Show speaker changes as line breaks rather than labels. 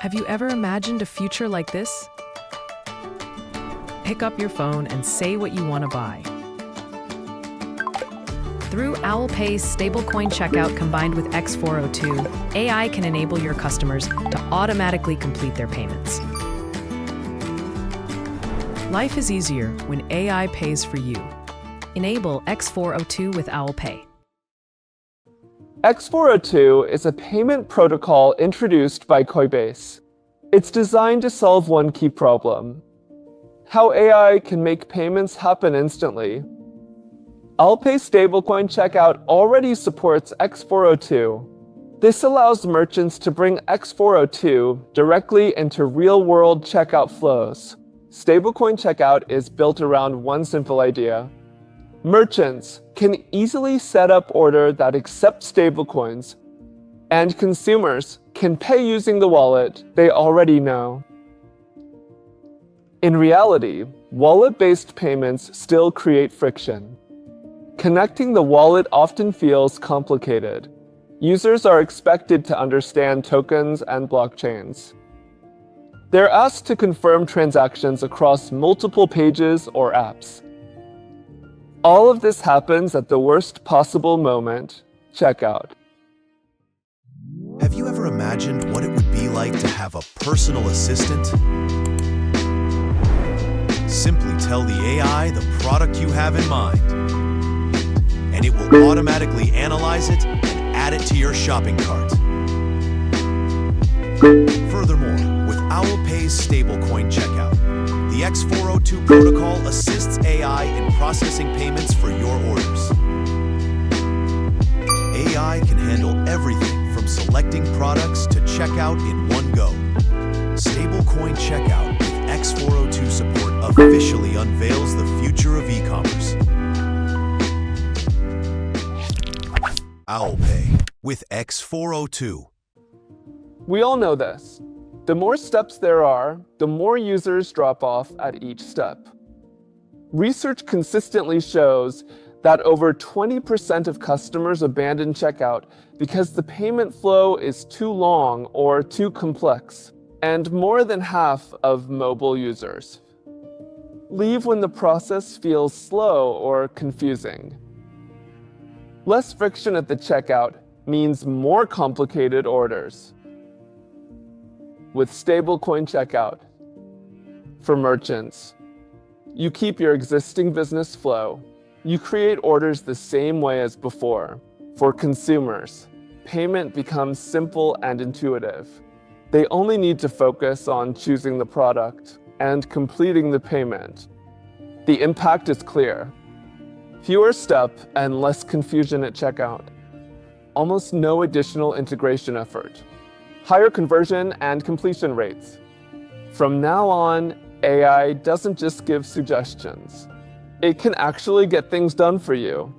Have you ever imagined a future like this? Pick up your phone and say what you want to buy. Through OwlPay's stablecoin checkout combined with x402, AI can enable your customers to automatically complete their payments. Life is easier when AI pays for you. Enable x402 with OwlPay.
x402 is a payment protocol introduced by Coinbase. It's designed to solve one key problem: how AI can make payments happen instantly. OwlPay stablecoin checkout already supports x402. This allows merchants to bring x402 directly into real-world checkout flows. Stablecoin checkout is built around one simple idea. Merchants can easily set up orders that accept stablecoins, and consumers can pay using the wallet they already know. In reality, wallet-based payments still create friction. Connecting the wallet often feels complicated. Users are expected to understand tokens and blockchains. They're asked to confirm transactions across multiple pages or apps. All of this happens at the worst possible moment: checkout.
Have you ever imagined what it would be like to have a personal assistant? Simply tell the AI the product you have in mind, and it will automatically analyze it and add it to your shopping cart. Furthermore, with OwlPay's stablecoin checkout, the x402 protocol assists AI in processing payments for your orders. AI can handle everything from selecting products to checkout in one go. Stablecoin checkout with x402 support officially unveils the future of e-commerce. OwlPay with x402.
We all know this. The more steps there are, the more users drop off at each step. Research consistently shows that over 20% of customers abandon checkout because the payment flow is too long or too complex, and more than half of mobile users leave when the process feels slow or confusing. Less friction at the checkout means more complicated orders. With stablecoin checkout, for merchants, you keep your existing business flow. You create orders the same way as before. For consumers, payment becomes simple and intuitive. They only need to focus on choosing the product and completing the payment. The impact is clear. Fewer steps and less confusion at checkout. Almost no additional integration effort. Higher conversion and completion rates. From now on, AI doesn't just give suggestions. It can actually get things done for you.